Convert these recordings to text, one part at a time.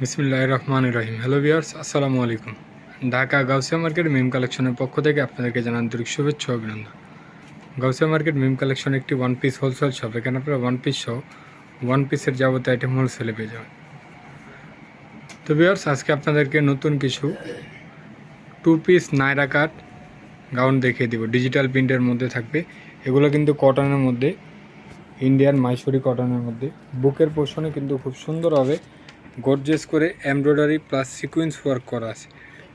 বিসমিল্লাহির রহমানির রহিম। Hello viewers, আসসালামু আলাইকুম। ঢাকা গাউসিয়া মার্কেট মিম কালেকশনের পক্ষ থেকে আপনাদেরকে জানান আন্তরিক শুভেচ্ছা ও অভিনন্দন। গাউসিয়া মার্কেট মিম কালেকশন একটি ওয়ান পিস হোলসেল শপ। এখানে আপনারা ওয়ান পিস সহ ওয়ান পিসের যাবতীয় আইটেম হোলসেলে পেয়ে যাবেন। তো ভিউয়ার্স, আজকে আপনাদেরকে নতুন কিছু two piece Naira cut gown দেখিয়ে দিব। ডিজিটাল প্রিন্টের মধ্যে থাকবে। এগুলো কিন্তু কটনের মধ্যে, ইন্ডিয়ান মাইসুরি কটনের মধ্যে। বুকের পোর্শনে কিন্তু খুব সুন্দর হবে গর্জিয়াস করে এমব্রয়ডারি প্লাস সিকুয়েন্স ওয়ার্ক করা আছে।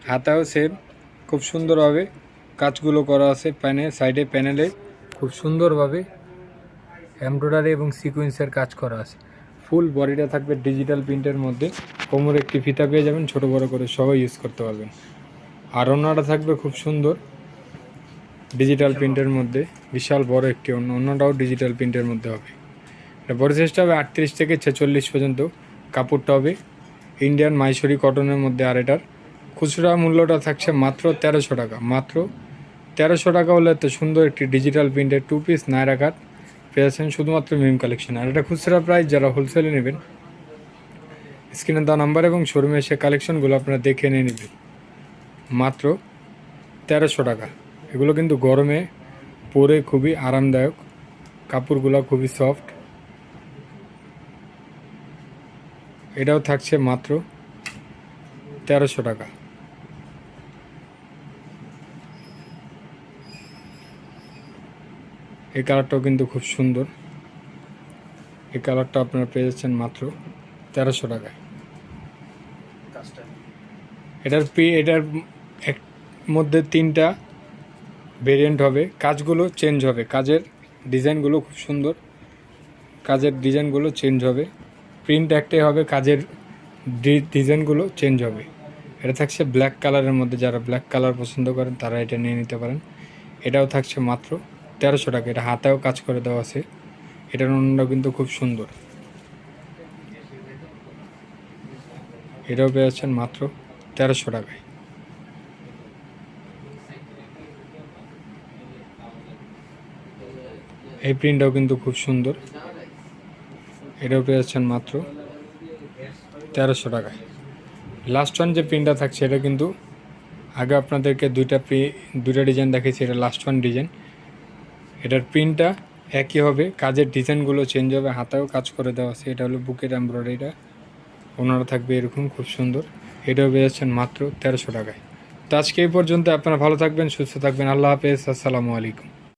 হাতাও সেম খুব সুন্দরভাবে কাজগুলো করা আছে। সাইডে প্যানেলে খুব সুন্দরভাবে এমব্রয়ডারি এবং সিকুয়েন্সের কাজ করা আছে। ফুল বডিটা থাকবে ডিজিটাল প্রিন্টের মধ্যে। কোমরে একটি ফিতা পেয়ে যাবেন, ছোট বড় করে সবাই ইউজ করতে পারবেন। আর ওড়নাটা থাকবে খুব সুন্দর ডিজিটাল প্রিন্টের মধ্যে, বিশাল বড় একটি অন্যটাও ডিজিটাল প্রিন্টের মধ্যে হবে। এটা বডি সাইজটা হবে 38 থেকে 46 পর্যন্ত। কাপড়টা হবে ইন্ডিয়ান মাইসুরি কটনের মধ্যে। আর এটার খুচরা মূল্যটা থাকছে মাত্র 1300 টাকা। মাত্র 1300 টাকা হলে এত সুন্দর একটি ডিজিটাল প্রিন্টের টু পিস নায়রা কাট পেয়েছেন শুধুমাত্র মিম কালেকশন। আর এটা খুচরা প্রাইস, যারা হোলসেলে নেবেন স্ক্রিনে দেওয়া নাম্বার এবং শোরুমে এসে কালেকশনগুলো আপনারা দেখে নিয়ে নেবেন মাত্র 1300 টাকা। এগুলো কিন্তু গরমে পরে খুবই আরামদায়ক, কাপড়গুলো খুবই সফট। এটাও থাকছে মাত্র 1300 টাকা। এই কালারটাও কিন্তু খুব সুন্দর। এই কালারটা আপনারা পেয়ে যাচ্ছেন মাত্র 1300 টাকায়। এটার এক মধ্যে 3টা ভেরিয়েন্ট হবে। কাজগুলো চেঞ্জ হবে, কাজের ডিজাইনগুলো খুব সুন্দর, কাজের ডিজাইনগুলো চেঞ্জ হবে। প্রিন্ট একটাই হবে, কাজের ডিজাইনগুলো চেঞ্জ হবে। এটা থাকছে ব্ল্যাক কালারের মধ্যে। যারা ব্ল্যাক কালার পছন্দ করেন তারা এটা নিয়ে নিতে পারেন। এটাও থাকছে মাত্র 1300 টাকা। এটা হাতেও কাজ করে দেওয়া আছে। এটার অন্যটাও কিন্তু খুব সুন্দর। এটাও পেয়েছেন মাত্র 1300 টাকায়। এই প্রিন্টটাও কিন্তু খুব সুন্দর। এটাও পেয়েছেন মাত্র 1300 টাকায়। লাস্ট ওয়ান যে প্রিন্টটা থাকছে, এটা কিন্তু আগে আপনাদেরকে দুইটা ডিজাইন দেখিয়েছি। এটা লাস্ট ওয়ান ডিজাইন। এটার প্রিন্টটা একই হবে, কাজের ডিজাইনগুলো চেঞ্জ হবে। হাতেও কাজ করে দেওয়া আছে। এটা হলো বুকের এমব্রয়ডারিটা, ওনারা থাকবে এরকম খুব সুন্দর। এটাও পেয়েছেন মাত্র 1300 টাকায়। তো আজকে এই পর্যন্ত। আপনারা ভালো থাকবেন, সুস্থ থাকবেন। আল্লাহ হাফেজ, আসসালামু আলাইকুম।